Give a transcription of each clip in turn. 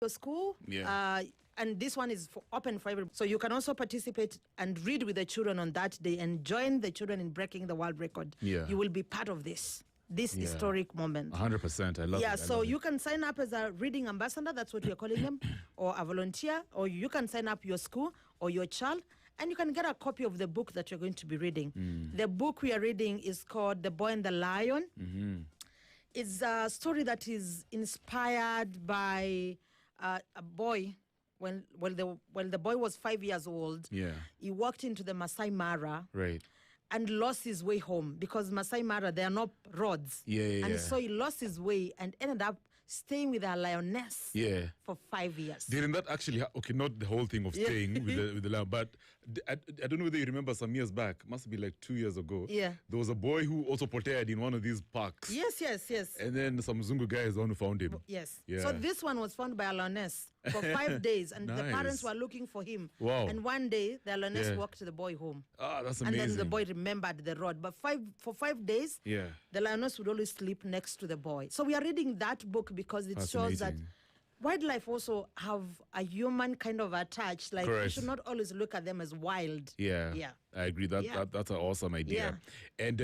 your school. Yeah. And this one is open for everybody. So you can also participate and read with the children on that day and join the children in breaking the world record. Yeah. You will be part of this historic moment. 100%. I love it. Yeah, so you can sign up as a reading ambassador, that's what we're calling them, or a volunteer, or you can sign up your school or your child, and you can get a copy of the book that you're going to be reading. The book we are reading is called The Boy and the Lion. It's a story that is inspired by a boy. When the boy was 5 years old, he walked into the Masai Mara. Right. And lost his way home because Masai Mara, there are no roads. And so he lost his way and ended up staying with a lioness for 5 years. Didn't that actually, not the whole thing of staying with the lion, but I don't know whether you remember some years back, must be like 2 years ago. Yeah. There was a boy who also potered in one of these parks. Yes. And then some Zungu guy is the one who found him. Yes. Yeah. So this one was found by a lioness for 5 days, and the parents were looking for him. Wow. And one day, the lioness walked the boy home. Ah, that's amazing. And then the boy remembered the road. But for 5 days, the lioness would always sleep next to the boy. So we are reading that book because it shows that wildlife also have a human kind of a touch. Like, you should not always look at them as wild. Yeah. I agree. That's an awesome idea. And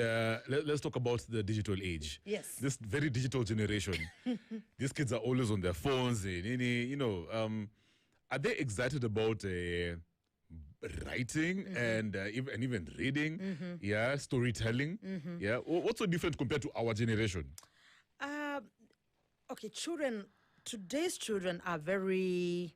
let's talk about the digital age. Yes. This very digital generation. These kids are always on their phones. Are they excited about writing and even reading? Yeah, storytelling. Yeah. What's so different compared to our generation? Today's children are very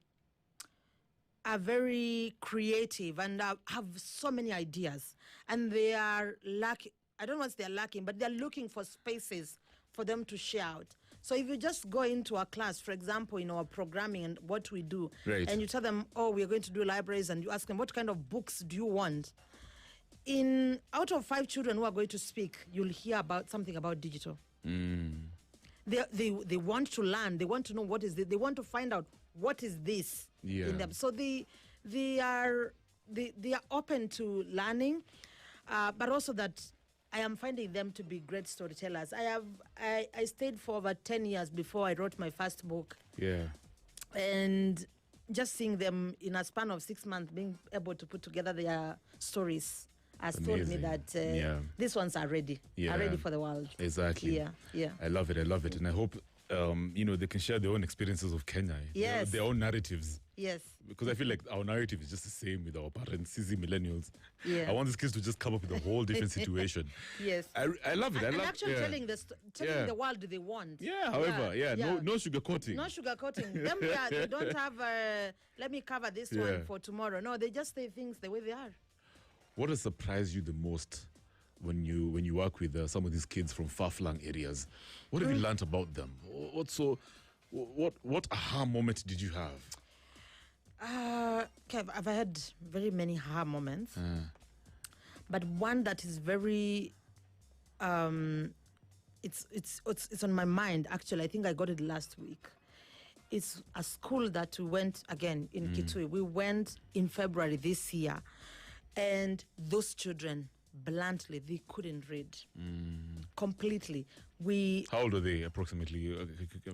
creative and have so many ideas, and they are lacking. I don't know what they're lacking, but they're looking for spaces for them to share out. So if you just go into a class, for example, in our programming and what we do, and you tell them, we're going to do libraries, and you ask them, what kind of books do you want? Out of 5 children who are going to speak, you'll hear about something about digital. They want to learn. They want to know what is it. They want to find out what is this in them. So they are open to learning, but also that I am finding them to be great storytellers. I stayed for over 10 years before I wrote my first book. Yeah. And just seeing them in a span of 6 months being able to put together their stories has told me that these ones are ready. Are ready for the world. Exactly. Yeah. I love it. And I hope they can share their own experiences of Kenya. Yes. Their own narratives. Yes. Because I feel like our narrative is just the same with our parents, CZ millennials. Yeah. I want these kids to just come up with a whole different situation. Yes. I love it. And actually telling the world they want. Yeah, however, no sugarcoating. No sugarcoating. Them, they don't have, let me cover this one for tomorrow. No, they just say things the way they are. What has surprised you the most when you work with some of these kids from far-flung areas? What have you learned about them? What aha moment did you have? Kev, I've had very many aha moments, but one that is very it's on my mind. Actually, I think I got it last week. It's a school that we went again in Kitui. We went in February this year. And those children, bluntly, they couldn't read completely. How old are they approximately?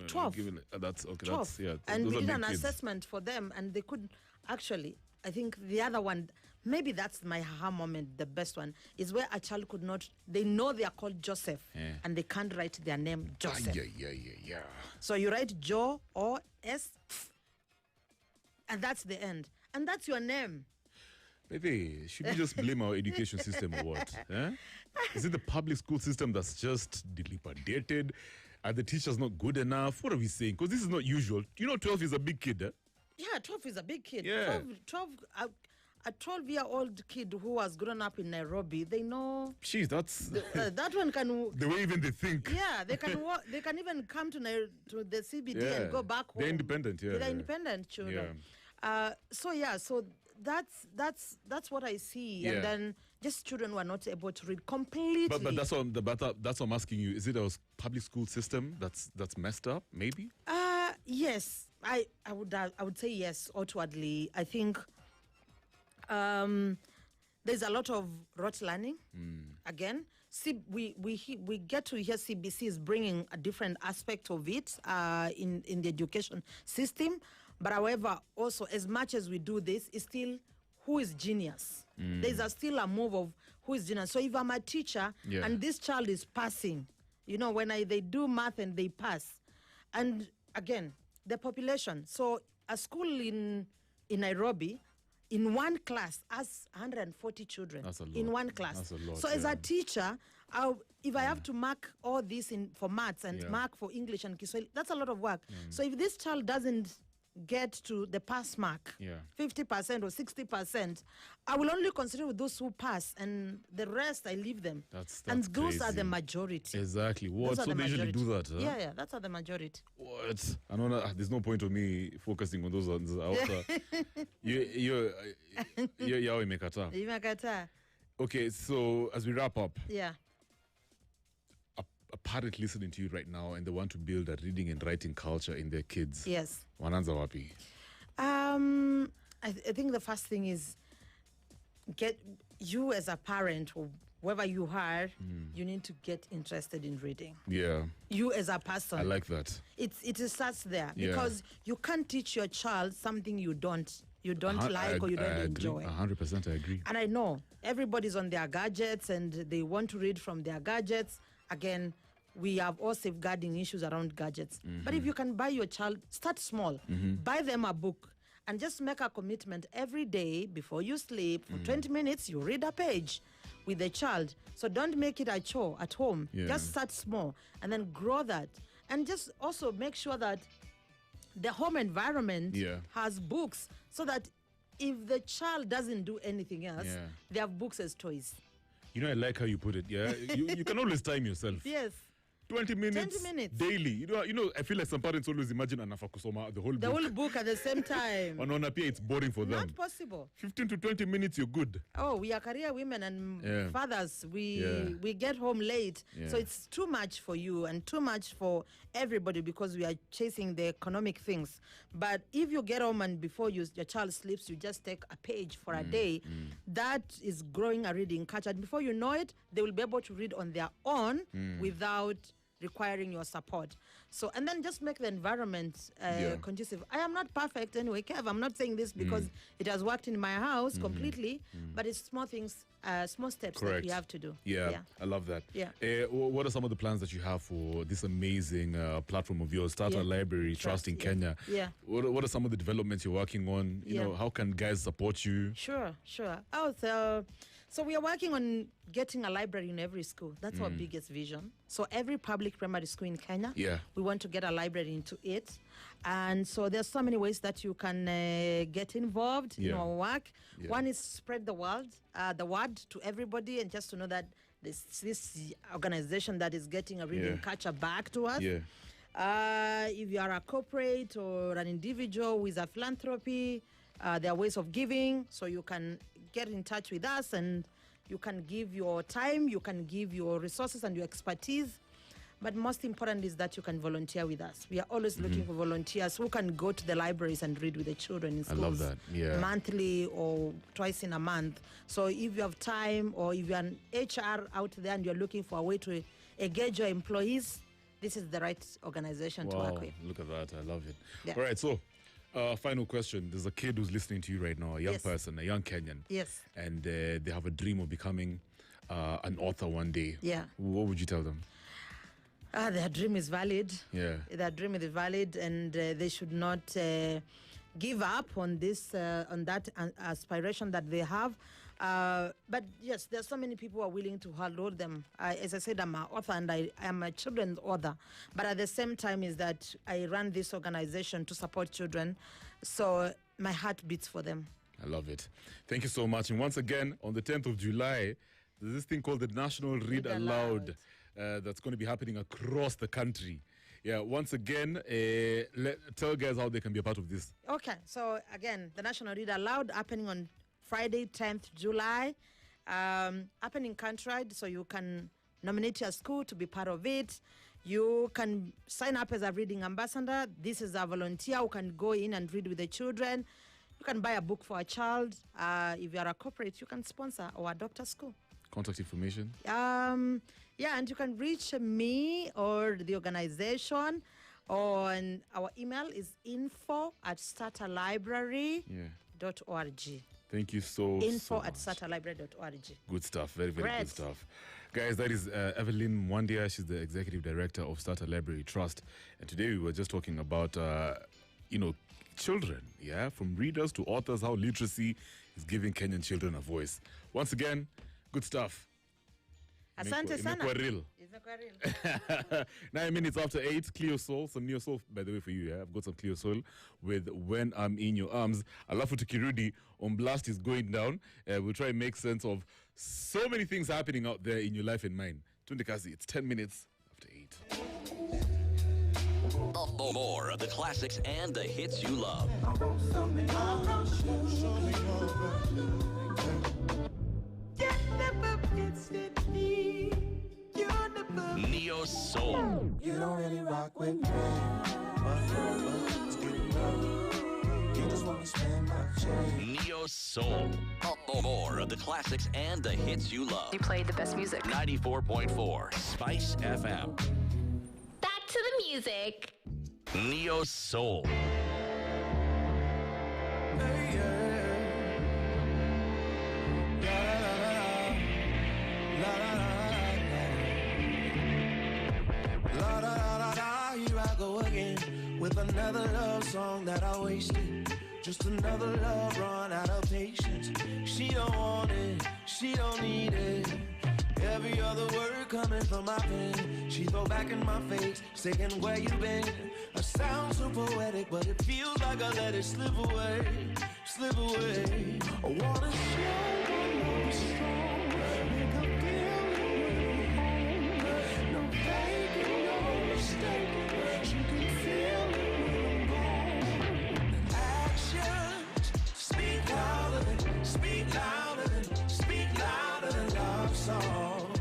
12. That's okay. 12. And we did an assessment for them, and they couldn't. Actually, I think the other one, maybe that's my aha moment, the best one, is where a child could not. They know they are called Joseph, and they can't write their name Joseph. Yeah. So you write Jo or S, and that's the end, and that's your name. Maybe should we just blame our education system or what? Is it the public school system that's just dilapidated? Are the teachers not good enough? What are we saying? Because this is not usual. 12 is a big kid. Yeah, 12 is a big kid. Yeah. 12 a 12-year-old kid who has grown up in Nairobi, they know. Jeez, that's that one can. The way even they think. Yeah, they can. They can even come to the CBD and go back home. They're independent. Yeah, they're independent children. So that's what I see, and then just children who are not able to read completely. But that's what I'm asking you. Is it a public school system that's messed up? Maybe. Yes, I would say yes. Outwardly, I think there's a lot of rote learning again. we get to hear CBC is bringing a different aspect of it in the education system. But however, also as much as we do this, it's still who is genius. There's still a move of who is genius. So if I'm a teacher and this child is passing, when they do math and they pass, and again, the population. So a school in Nairobi, in one class, has 140 children. That's a lot. In one class. That's a lot, so as a teacher, if I have to mark all this for maths and mark for English and Kiswahili, that's a lot of work. So if this child doesn't get to the pass mark, 50% or 60%, I will only consider with those who pass, and the rest I leave them. That's and those crazy. are the majority. What? So they usually do that, huh? Yeah, that's the majority. What? I know there's no point of me focusing on those ones. You're Imekata. Okay, so as we wrap up, a parent listening to you right now and they want to build a reading and writing culture in their kids. Yes. Wananza wapi? I think the first thing is get you as a parent or whoever you are, you need to get interested in reading. Yeah. You as a person. I like that. It starts there because you can't teach your child something you don't like or you don't enjoy. 100% I agree. And I know everybody's on their gadgets and they want to read from their gadgets. Again, we have all safeguarding issues around gadgets. But if you can buy your child, start small. Buy them a book and just make a commitment every day before you sleep. For 20 minutes, you read a page with the child. So don't make it a chore at home. Just start small and then grow that. And just also make sure that the home environment has books so that if the child doesn't do anything else, they have books as toys. I like how you put it. Yeah, you can always time yourself. Yes. 20 minutes daily. I feel like some parents always imagine anafa kusoma the whole book. The whole book at the same time. Wanaona pia it's boring for them. Not possible. 15 to 20 minutes, you're good. Oh, we are career women and fathers. We get home late. So it's too much for you and too much for everybody because we are chasing the economic things. But if you get home and before your child sleeps, you just take a page for a day, that is growing a reading culture. And before you know it, they will be able to read on their own without requiring your support. So, and then just make the environment conducive. I am not perfect anyway, Kev. I'm not saying this because it has worked in my house completely, but it's small things, small steps that we have to do. Yeah, I love that. Yeah. What are some of the plans that you have for this amazing platform of yours, Start a Library, Trust in Kenya? Yeah. What are some of the developments you're working on? You know, how can guys support you? Sure. So we are working on getting a library in every school. That's our biggest vision. So every public primary school in Kenya, we want to get a library into it. And so there's so many ways that you can get involved in our work. One is spread the word to everybody and just to know that this organization that is getting a reading culture back to us. If you are a corporate or an individual with a philanthropy, there are ways of giving, so you can get in touch with us and you can give your time, you can give your resources and your expertise. But most important is that you can volunteer with us. We are always looking for volunteers who can go to the libraries and read with the children in schools. I love that. Yeah. Monthly or twice in a month. So if you have time or if you're an HR out there and you're looking for a way to engage your employees, this is the right organization to work with. Look at that. I love it. Yeah. All right, so final question. There's a kid who's listening to you right now, a young person, a young Kenyan. Yes. And they have a dream of becoming an author one day. Yeah. What would you tell them? Their dream is valid. Yeah. Their dream is valid, and they should not give up on this, on that aspiration that they have. But yes, there's so many people who are willing to hold them. As I said, I'm an author and I am a children's author. But at the same time is that I run this organization to support children. So my heart beats for them. I love it. Thank you so much. And once again, on the 10th of July, there's this thing called the National Read Aloud that's going to be happening across the country. Yeah, once again, tell guys how they can be a part of this. Okay, so again, the National Read Aloud happening on Friday, 10th July, happening countrywide, so you can nominate your school to be part of it. You can sign up as a reading ambassador. This is a volunteer who can go in and read with the children. You can buy a book for a child. If you are a corporate, you can sponsor or adopt a school. Contact information? Yeah, and you can reach me or the organization on our email is info@starterlibrary.org. Thank you so much. Info@starterlibrary.org. Good stuff. Very, very Great. good stuff. Guys, that is Evelyn Mwandia. She's the executive director of Starter Library Trust. And today we were just talking about, children, yeah, from readers to authors, how literacy is giving Kenyan children a voice. Once again, good stuff. Asante sana. Imekuwa real. 9 minutes after 8, Cleo Soul. Some Neo Soul, by the way, for you, yeah? I've got some Cleo Soul with When I'm in Your Arms. Alafu Tukirudi, On Blast is going down. We'll try and make sense of so many things happening out there in your life and mine. Tundikazi, it's 10 minutes after 8. More of the classics and the hits you love. Neo Soul. You don't really rock with me. You just want me to spend my change. Neo Soul. More of the classics and the hits you love. You played the best music. 94.4 Spice FM. Back to the music. Neo Soul. Here I go again with another love song that I wasted. Just another love run out of patience. She don't want it, she don't need it. Every other word coming from my pen, she throw back in my face, saying where you been. I sound so poetic, but it feels like I let it slip away, slip away. I wanna show my love is strong, make her feel it when I'm home. No faking, no mistaking, she can feel it when I'm gone. Actions speak louder than, speak louder than, speak louder than love songs.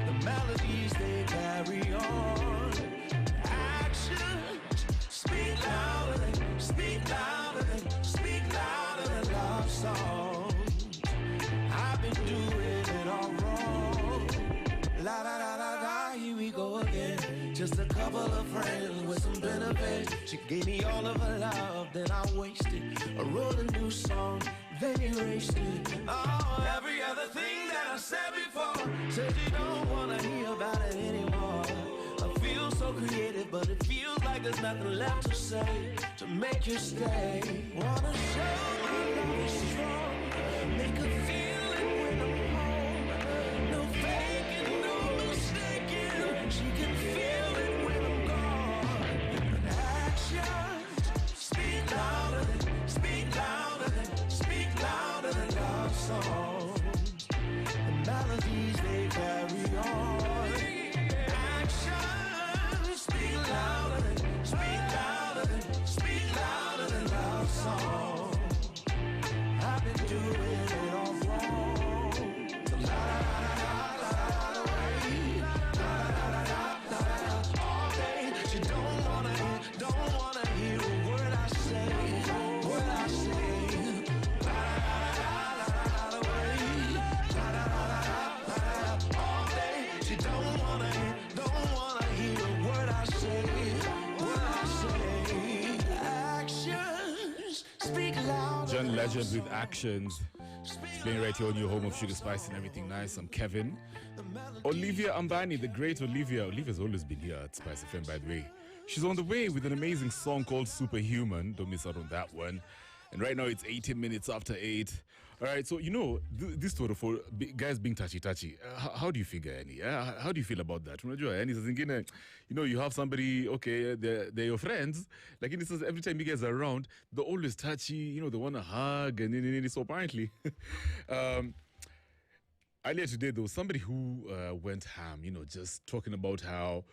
The melodies they carry on. Actions speak louder than, speak louder than, speak louder than love songs. I've been doing it all wrong. La da da da da, here we go again. Just a couple of friends with some benefits. She gave me all of her love, then I wasted. I wrote a new song, then erased it. Oh, every other thing that I said before, said you don't wanna hear about it anymore. I feel so creative, but it feels like there's nothing left to say to make you stay. Wanna show my love is strong, make her feel it when I'm home. No faking, no mistaking, she can feel it when I'm gone. Actions speak louder than, speak louder than, speak louder than love songs. The melodies they carry on. Actions speak louder than, speak louder than, speak louder than love songs. I've been doing it all wrong. So la la la la la la all day. She don't wanna hear a word I say, word I say. La la la la way, la la la all day. She don't wanna hear a word I say, word I say. Actions speak louder. John Legend with Actions. It's playing right here on your home of Sugar Spice and everything nice. I'm Kevin. Olivia Ambani, the great Olivia. Olivia's always been here at Spice FM, by the way. She's on the way with an amazing song called Superhuman. Don't miss out on that one. And right now it's 18 minutes after 8. All right, so this story for guys being touchy. How do you figure, Annie? How do you feel about that? Unajua, Annie, zingine, you have somebody, okay, they're your friends. Like in this, every time you guys are around, they're always touchy. They want to hug and so apparently. Earlier today, there was somebody who went ham. Just talking about how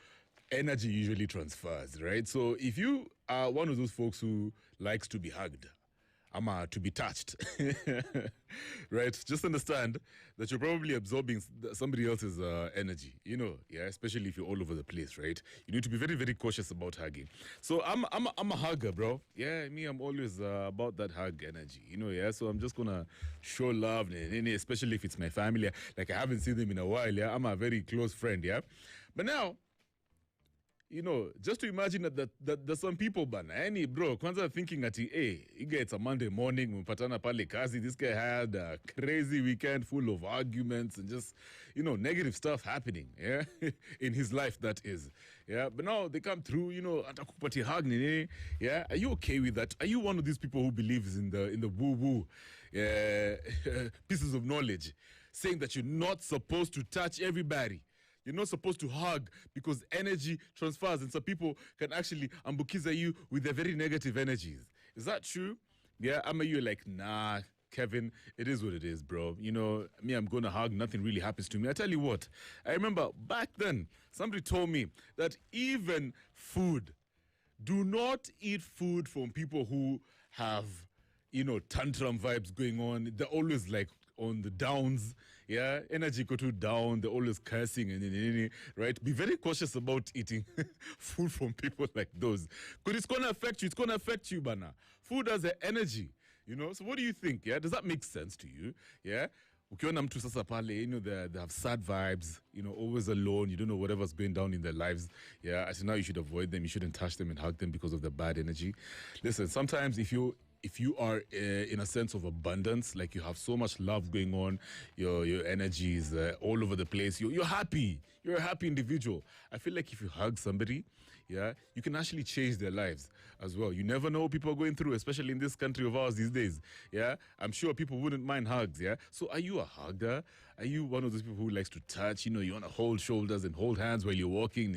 energy usually transfers, right? So if you are one of those folks who likes to be hugged, to be touched. Right? Just understand that you're probably absorbing somebody else's energy, especially if you're all over the place, right? You need to be very, very cautious about hugging. So I'm a hugger, bro. Yeah, I'm always about that hug energy, So I'm just gonna show love, especially if it's my family. Like, I haven't seen them in a while, yeah? I'm a very close friend, yeah? But now, just to imagine that there's some people, any bro, kwanza thinking at, hey, it's a Monday morning, mpatana pale kazi, this guy had a crazy weekend full of arguments and just, negative stuff happening, yeah, in his life, that is, yeah. But now they come through, atakupati hug, yeah. Are you okay with that? Are you one of these people who believes in the woo-woo pieces of knowledge, saying that you're not supposed to touch everybody? You're not supposed to hug because energy transfers, and some people can actually ambukiza you with their very negative energies. Is that true? Yeah, you're like, nah, Kevin, it is what it is, bro. Me, I'm going to hug. Nothing really happens to me. I tell you what, I remember back then, somebody told me that even food, do not eat food from people who have, tantrum vibes going on. They're always like on the downs. Yeah, energy go too down. They're always cursing and right. Be very cautious about eating food from people like those, because it's gonna affect you. It's gonna affect you, bana. Food has the energy, So what do you think? Yeah, does that make sense to you? Yeah. Ukiona mtu sasa pale, they have sad vibes, always alone. You don't know whatever's going down in their lives. Yeah, I said now you should avoid them. You shouldn't touch them and hug them because of the bad energy. Listen, sometimes if you are in a sense of abundance, like you have so much love going on, your energy is all over the place, you're happy, you're a happy individual. I feel like if you hug somebody, yeah, you can actually change their lives as well. You never know what people are going through, especially in this country of ours these days. Yeah, I'm sure people wouldn't mind hugs. Yeah, so are you a hugger? Are you one of those people who likes to touch? You want to hold shoulders and hold hands while you're walking?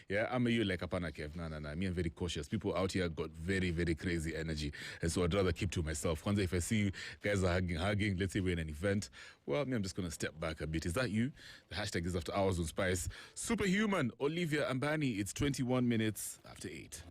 Yeah, you like apana Kev? Nah. Me, I'm very cautious. People out here got very, very crazy energy, and so I'd rather keep to myself. Kwanza, if I see you guys are hugging, let's say we're in an event, well, me, I'm just gonna step back a bit. Is that you? The hashtag is After Hours on Spice. Superhuman, Olivia Ambani. It's 21 minutes after 8.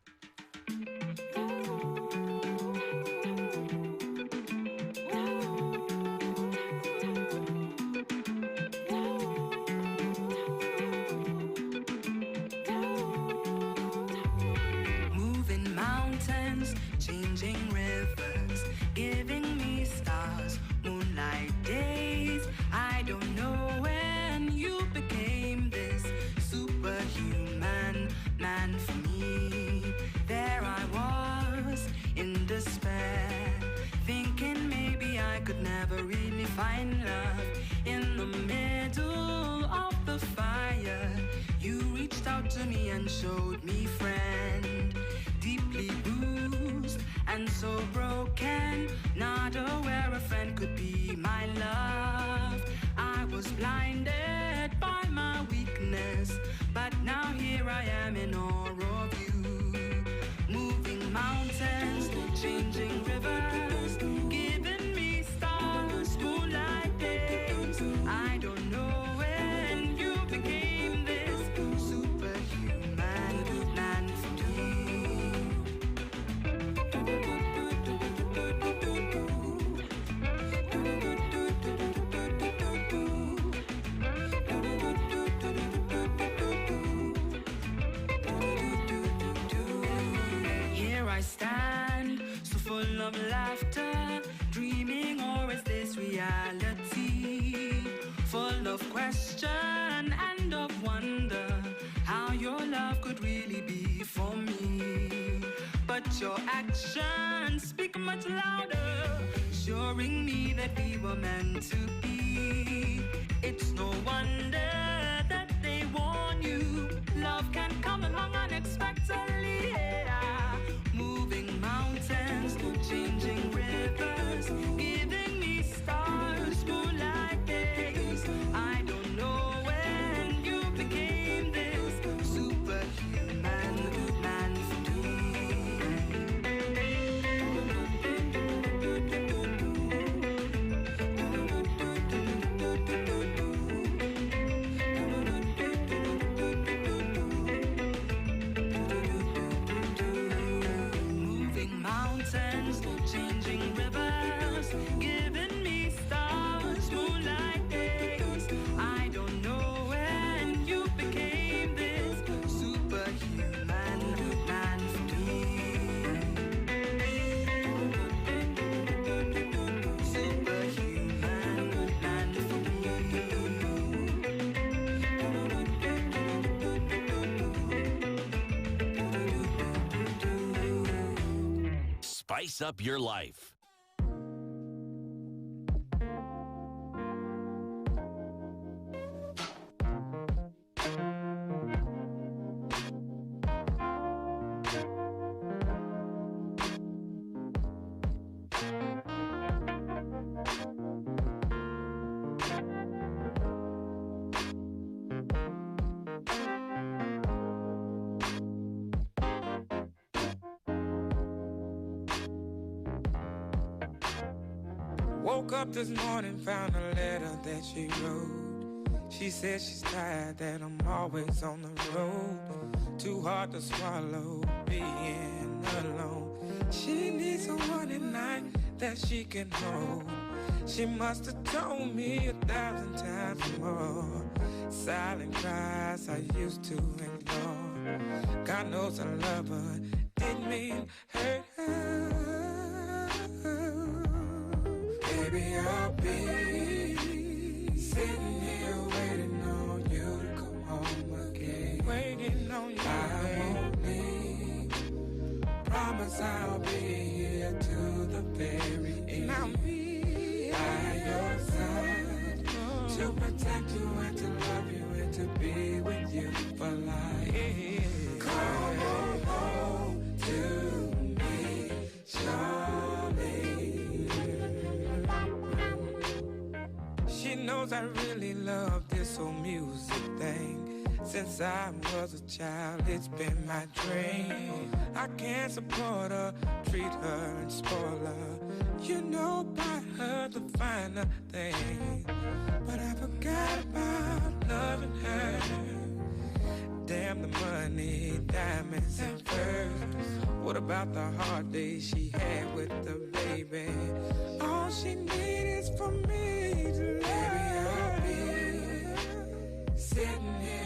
Moving mountains, changing rivers, giving me stars, moonlight days. I don't know when you became this superhuman man for me. There I was in despair, thinking maybe I could never really find love. In the middle of the fire, you reached out to me and showed me friend. Deeply bruised and so broken, not aware a friend could be my love. I was blinded by my weakness, but now here I am in awe of you. Moving mountains, changing rivers, giving me stars, moonlight days. I don't know when you became this superhuman man for me. Here I stand, so full of laughter, dreaming, or is this reality? Full of question and of wonder, how your love could really be for me. But your actions speak much louder, assuring me that we were meant to be. It's no wonder that they warn you, love can come along unexpectedly. Yeah. Moving mountains, changing rivers, giving me stars, moonlight days. I don't know when you became this superhuman man for me. mountains, changing rivers, giving me stars, moonlight days. I don't know when you became this superhuman man for me. Superhuman man for me. Spice up your life. Woke up this morning, found a letter that she wrote. She said she's tired, that I'm always on the road. Too hard to swallow, being alone. She needs someone at night that she can hold. She must have told me 1,000 times more. Silent cries I used to ignore. God knows I love her, didn't mean hurt her. Baby, I'll be sitting here waiting on you to come home again. Waiting on you. I won't leave. Promise I'll be here to the very end. I'll be by your side to protect you and to love you and to be with you for life. Come on home to me, Charlie. She knows I really love this whole music thing. Since I was a child, it's been my dream. I can't support her, treat her and spoil her. You know, buy her the finer thing. But I forgot about loving her. Damn the money, diamonds and furs. What about the hard days she had with the baby? All she needs is for me to love. Baby, I'll be sitting here